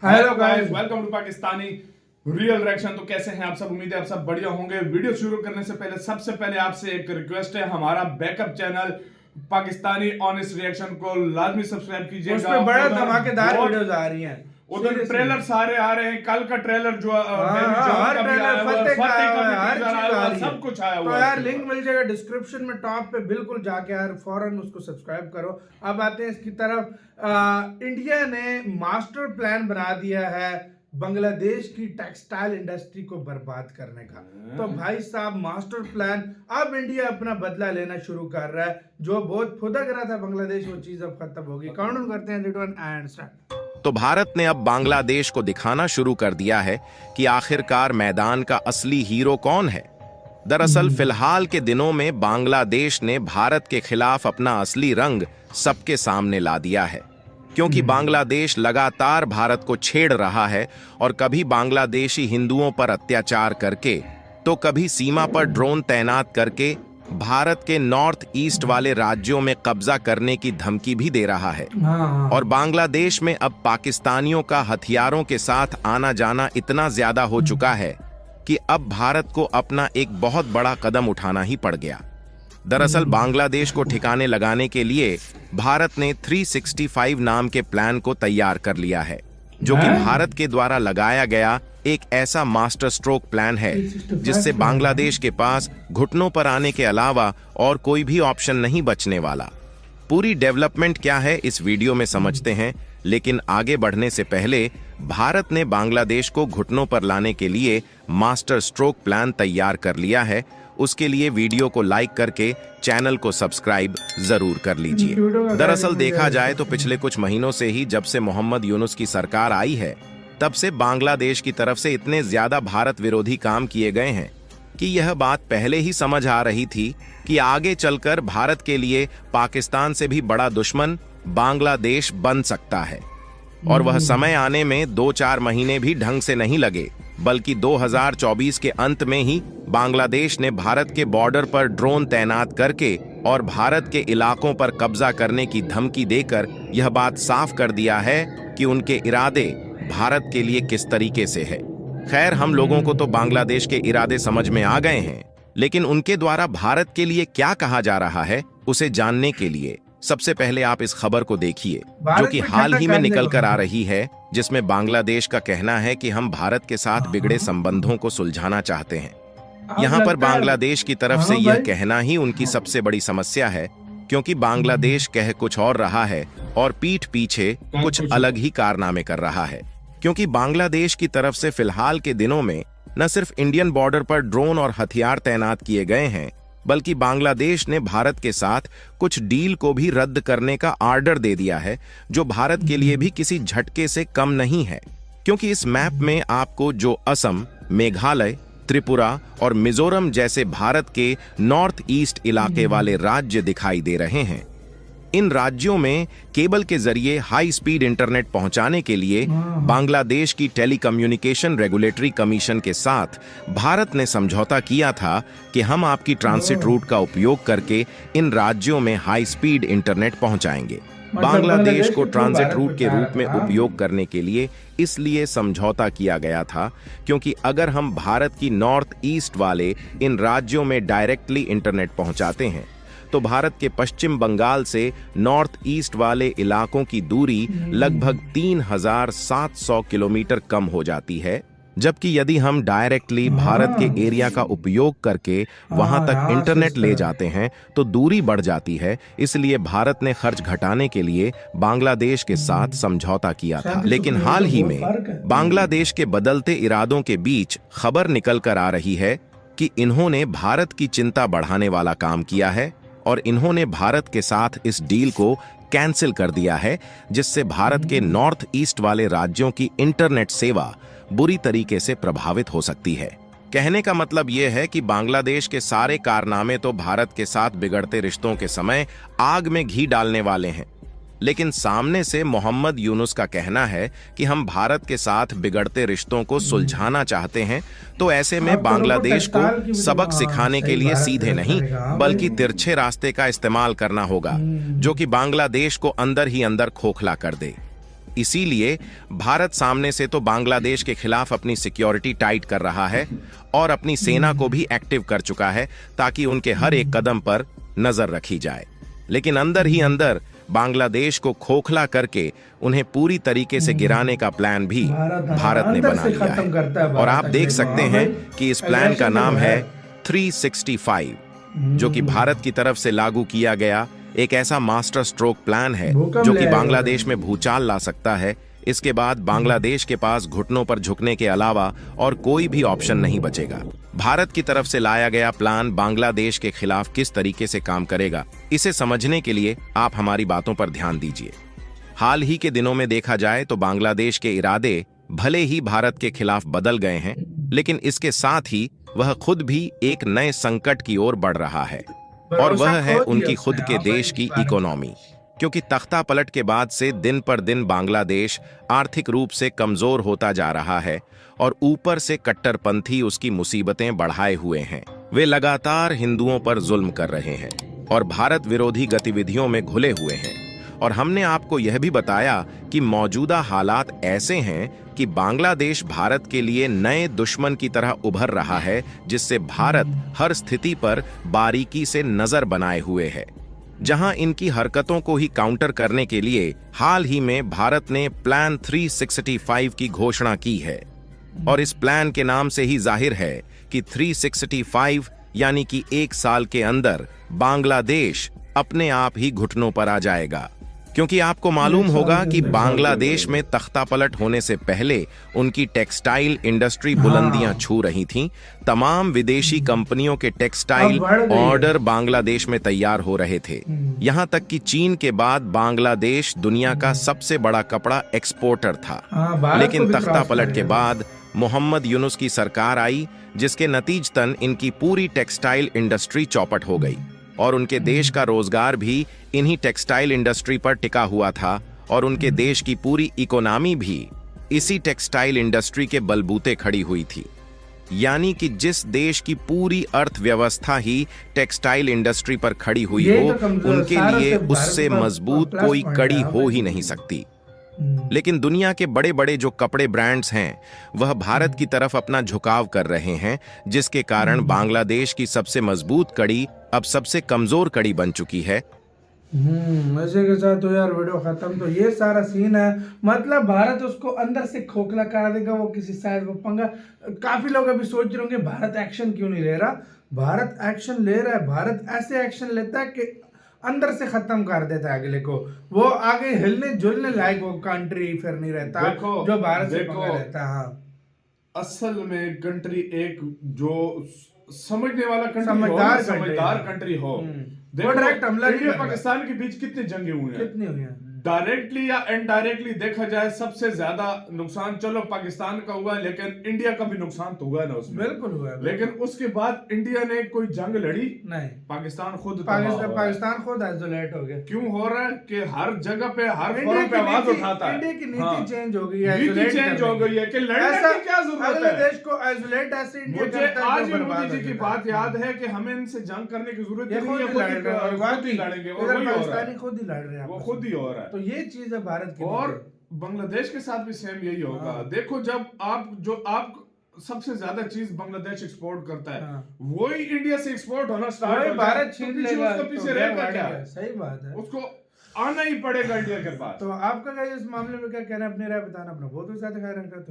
Hello guys, welcome to Pakistani real reaction. तो कैसे हैं आप सब? उम्मीद है आप सब बढ़िया होंगे। वीडियो शुरू करने से पहले सबसे पहले आपसे एक रिक्वेस्ट है, हमारा backup channel Pakistani honest reaction को लाजमी सब्सक्राइब कीजिएगा। उसमें बड़ा धमाकेदार वीडियोस आ रही हैं। उधर ट्रेलर सारे आ रहे हैं। कल का ट्रेलर जो हर ट्रेलर सब कुछ आया हुआ तो यार लिंक मिल जाएगा डिस्क्रिप्शन में टॉप पे, बिल्कुल जाके यार फौरन उसको सब्सक्राइब करो। अब आते हैं इसकी तरफ। इंडिया ने मास्टर प्लान बना दिया है बांग्लादेश की टेक्सटाइल इंडस्ट्री को बर्बाद करने का। तो भाई साहब, मास्टर प्लान, अब इंडिया अपना बदला लेना शुरू कर रहा है। जो बहुत फुदक रहा था बांग्लादेश, वो चीज अब खत्म होगी। काउंट करते हैं 3, 2, 1 एंड स्टार्ट। तो भारत ने अब बांग्लादेश को दिखाना शुरू कर दिया है कि आखिरकार मैदान का असली हीरो कौन है। दरअसल फिलहाल के दिनों में बांग्लादेश ने भारत के खिलाफ अपना असली रंग सबके सामने ला दिया है, क्योंकि बांग्लादेश लगातार भारत को छेड़ रहा है और कभी बांग्लादेशी हिंदुओं पर अत्याचार करके तो कभी सीमा पर ड्रोन तैनात करके भारत के नॉर्थ ईस्ट वाले राज्यों में कब्जा करने की धमकी भी दे रहा है। और बांग्लादेश में अब पाकिस्तानियों का हथियारों के साथ आना जाना इतना ज्यादा हो चुका है कि अब भारत को अपना एक बहुत बड़ा कदम उठाना ही पड़ गया। दरअसल बांग्लादेश को ठिकाने लगाने के लिए भारत ने 365 नाम के प्लान को तैयार कर लिया है, जो कि भारत के द्वारा लगाया गया एक ऐसा मास्टर स्ट्रोक प्लान है जिससे बांग्लादेश के पास घुटनों पर आने के अलावा और कोई भी ऑप्शन नहीं बचने वाला। पूरी डेवलपमेंट क्या है इस वीडियो में समझते हैं, लेकिन आगे बढ़ने से पहले भारत ने बांग्लादेश को घुटनों पर लाने के लिए मास्टर स्ट्रोक प्लान तैयार कर लिया है। उसके लिए वीडियो को लाइक करके चैनल को सब्सक्राइब जरूर कर लीजिए। दरअसल देखा जाए तो पिछले कुछ महीनों से ही, जब से मोहम्मद यूनुस की सरकार आई है, तब से बांग्लादेश की तरफ से इतने ज्यादा भारत विरोधी काम किए गए हैं कि यह बात पहले ही समझ आ रही थी कि आगे चलकर भारत के लिए पाकिस्तान से भी बड़ा दुश्मन बांग्लादेश बन सकता है। और वह समय आने में 2-4 महीने भी ढंग से नहीं लगे, बल्कि 2024 के अंत में ही बांग्लादेश ने भारत के बॉर्डर पर ड्रोन तैनात करके और भारत के इलाकों पर कब्जा करने की धमकी देकर यह बात साफ कर दिया है कि उनके इरादे भारत के लिए किस तरीके से है। खैर, हम लोगों को तो बांग्लादेश के इरादे समझ में आ गए हैं, लेकिन उनके द्वारा भारत के लिए क्या कहा जा रहा है उसे जानने के लिए सबसे पहले आप इस खबर को देखिए, जो कि हाल ही में निकल कर आ रही है, जिसमें बांग्लादेश का कहना है कि हम भारत के साथ बिगड़े संबंधों को सुलझाना चाहते हैं। यहाँ पर बांग्लादेश की तरफ से यह कहना ही उनकी सबसे बड़ी समस्या है, क्योंकि बांग्लादेश कह कुछ और रहा है और पीठ पीछे कुछ अलग ही कारनामे कर रहा है। क्योंकि बांग्लादेश की तरफ से फिलहाल के दिनों में न सिर्फ इंडियन बॉर्डर पर ड्रोन और हथियार तैनात किए गए हैं, बल्कि बांग्लादेश ने भारत के साथ कुछ डील को भी रद्द करने का आर्डर दे दिया है, जो भारत के लिए भी किसी झटके से कम नहीं है। क्योंकि इस मैप में आपको जो असम, मेघालय, त्रिपुरा और मिजोरम जैसे भारत के नॉर्थ ईस्ट इलाके वाले राज्य दिखाई दे रहे हैं, इन राज्यों में केबल के जरिए हाई स्पीड इंटरनेट पहुंचाने के लिए बांग्लादेश की टेलीकम्युनिकेशन रेगुलेटरी कमीशन के साथ भारत ने समझौता किया था कि हम आपकी ट्रांसिट रूट का उपयोग करके इन राज्यों में हाई स्पीड इंटरनेट पहुंचाएंगे। बांग्लादेश को ट्रांजिट रूट के रूप में उपयोग करने के लिए इसलिए समझौता किया गया था, क्योंकि अगर हम भारत की नॉर्थ ईस्ट वाले इन राज्यों में डायरेक्टली इंटरनेट पहुंचाते हैं तो भारत के पश्चिम बंगाल से नॉर्थ ईस्ट वाले इलाकों की दूरी लगभग 3700 किलोमीटर कम हो जाती है, जबकि यदि हम डायरेक्टली भारत के एरिया का उपयोग करके वहां तक इंटरनेट ले जाते हैं तो दूरी बढ़ जाती है। इसलिए भारत ने खर्च घटाने के लिए बांग्लादेश के साथ समझौता किया था। लेकिन हाल ही में बांग्लादेश के बदलते इरादों के बीच खबर निकल कर आ रही है कि इन्होंने भारत की चिंता बढ़ाने वाला काम किया है और इन्होंने भारत के साथ इस डील को कैंसिल कर दिया है, जिससे भारत के नॉर्थ ईस्ट वाले राज्यों की इंटरनेट सेवा बुरी तरीके से प्रभावित हो सकती है। कहने का मतलब यह है कि बांग्लादेश के सारे कारनामे तो भारत के साथ बिगड़ते रिश्तों के समय आग में घी डालने वाले हैं, लेकिन सामने से मोहम्मद यूनुस का कहना है कि हम भारत के साथ बिगड़ते रिश्तों को सुलझाना चाहते हैं। तो ऐसे में बांग्लादेश को सबक सिखाने के लिए सीधे नहीं बल्कि तिरछे रास्ते का इस्तेमाल करना होगा, जो कि बांग्लादेश को अंदर ही अंदर खोखला कर दे। इसीलिए भारत सामने से तो बांग्लादेश के खिलाफ अपनी सिक्योरिटी टाइट कर रहा है और अपनी सेना को भी एक्टिव कर चुका है ताकि उनके हर एक कदम पर नजर रखी जाए। लेकिन अंदर ही अंदर बांग्लादेश को खोखला करके उन्हें पूरी तरीके से गिराने का प्लान भी भारत ने बना लिया है। और आप देख सकते हैं कि इस प्लान का नाम है 365, जो कि भारत की तरफ से लागू किया गया एक ऐसा मास्टर स्ट्रोक प्लान है जो कि बांग्लादेश में भूचाल ला सकता है। इसके बाद बांग्लादेश के पास घुटनों पर झुकने के अलावा और कोई भी ऑप्शन नहीं बचेगा। भारत की तरफ से लाया गया प्लान बांग्लादेश के खिलाफ किस तरीके से काम करेगा, इसे समझने के लिए आप हमारी बातों पर ध्यान दीजिए। हाल ही के दिनों में देखा जाए तो बांग्लादेश के इरादे भले ही भारत के खिलाफ बदल गए हैं, लेकिन इसके साथ ही वह खुद भी एक नए संकट की ओर बढ़ रहा है, और वह है उनकी खुद के देश की इकोनॉमी। क्योंकि तख्ता पलट के बाद से दिन पर दिन बांग्लादेश आर्थिक रूप से कमजोर होता जा रहा है और ऊपर से कट्टरपंथी उसकी मुसीबतें बढ़ाए हुए हैं। वे लगातार हिंदुओं पर जुल्म कर रहे हैं और भारत विरोधी गतिविधियों में घुले हुए हैं। और हमने आपको यह भी बताया कि मौजूदा हालात ऐसे हैं कि बांग्लादेश भारत के लिए नए दुश्मन की तरह उभर रहा है, जिससे भारत हर स्थिति पर बारीकी से नजर बनाए हुए है। जहां इनकी हरकतों को ही काउंटर करने के लिए हाल ही में भारत ने प्लान 365 की घोषणा की है। और इस प्लान के नाम से ही जाहिर है कि 365 यानी कि 1 साल के अंदर बांग्लादेश अपने आप ही घुटनों पर आ जाएगा। क्योंकि आपको मालूम होगा कि बांग्लादेश में तख्तापलट होने से पहले उनकी टेक्सटाइल इंडस्ट्री बुलंदियां छू रही थीं। तमाम विदेशी कंपनियों के टेक्सटाइल ऑर्डर बांग्लादेश में तैयार हो रहे थे। यहां तक कि चीन के बाद बांग्लादेश दुनिया का सबसे बड़ा कपड़ा एक्सपोर्टर था। लेकिन तख्तापलट के बाद मोहम्मद यूनुस की सरकार आई, जिसके नतीजतन इनकी पूरी टेक्सटाइल इंडस्ट्री चौपट हो गई और उनके देश का रोजगार भी इन्हीं टेक्सटाइल इंडस्ट्री पर टिका हुआ था और उनके देश की पूरी इकोनॉमी भी इसी टेक्सटाइल इंडस्ट्री के बलबूते खड़ी हुई थी। यानी कि जिस देश की पूरी अर्थव्यवस्था ही टेक्सटाइल इंडस्ट्री पर खड़ी हुई हो, उनके लिए उससे मजबूत कोई कड़ी हो ही नहीं सकती। लेकिन दुनिया के बड़े बड़े जो कपड़े ब्रांड्स हैं वह भारत की तरफ अपना झुकाव कर रहे हैं, जिसके कारण बांग्लादेश की सबसे मजबूत कड़ी अब सबसे कमजोर कड़ी बन चुकी है। ऐसे के साथ तो यार वीडियो खत्म। तो ये सारा सीन है, मतलब भारत उसको अंदर से खोखला कर देगा, वो किसी साइड को पंगा। काफी लोग अभी सोच रहे होंगे भारत एक्शन क्यों नहीं ले रहा। भारत एक्शन ले रहा है। भारत ऐसे एक्शन लेता है कि अंदर से खत्म कर देता है अगले को। वो आगे हिलने जुलने लायक वो कंट्री फिर नहीं रहता जो भारत से पंगा रहता है। हाँ, असल में कंट्री एक जो समझने वाला कंट्री समझदार कंट्री हो। देखो डायरेक्ट हमला इंडिया पाकिस्तान के बीच कितनी जंगें हुई हैं, कितनी हुई हैं। डायरेक्टली या इनडायरेक्टली देखा जाए सबसे ज्यादा नुकसान चलो पाकिस्तान का हुआ, लेकिन इंडिया का भी नुकसान तो हुआ ना उसमें। बिल्कुल हुआ। लेकिन उसके बाद इंडिया ने कोई जंग लड़ी नहीं, पाकिस्तान खुद आइसोलेट हो गया। क्यों हो रहा है कि हर जगह पे हर फोरम पे आवाज उठाता है। इंडिया की नीति चेंज हो गई है, नीति चेंज हो गई है कि लड़ने की क्या जरूरत है। देश को आइसोलेट ऐसे इंडिया मुझे आज भी मोदी जी की बात याद है कि हमें इनसे जंग करने की जरूरत नहीं है, खुद ही लड़ेंगे। पाकिस्तानी खुद ही लड़ रहे हैं, वो खुद ही हो रहा है। तो ये चीज है भारत की। और बांग्लादेश के साथ भी सेम यही होगा। देखो जब आप सबसे ज्यादा चीज बांग्लादेश एक्सपोर्ट करता है, वही इंडिया से एक्सपोर्ट होना स्टार्ट हो, भारत छीन लेगा, उसको पीछे रहेगा क्या? सही बात है, उसको आना ही पड़ेगा इंडिया के पास। तो आपका क्या इस मामले में क्या कहना है, अपनी राय बताना। अपना बहुत ज्यादा ख्याल रखना।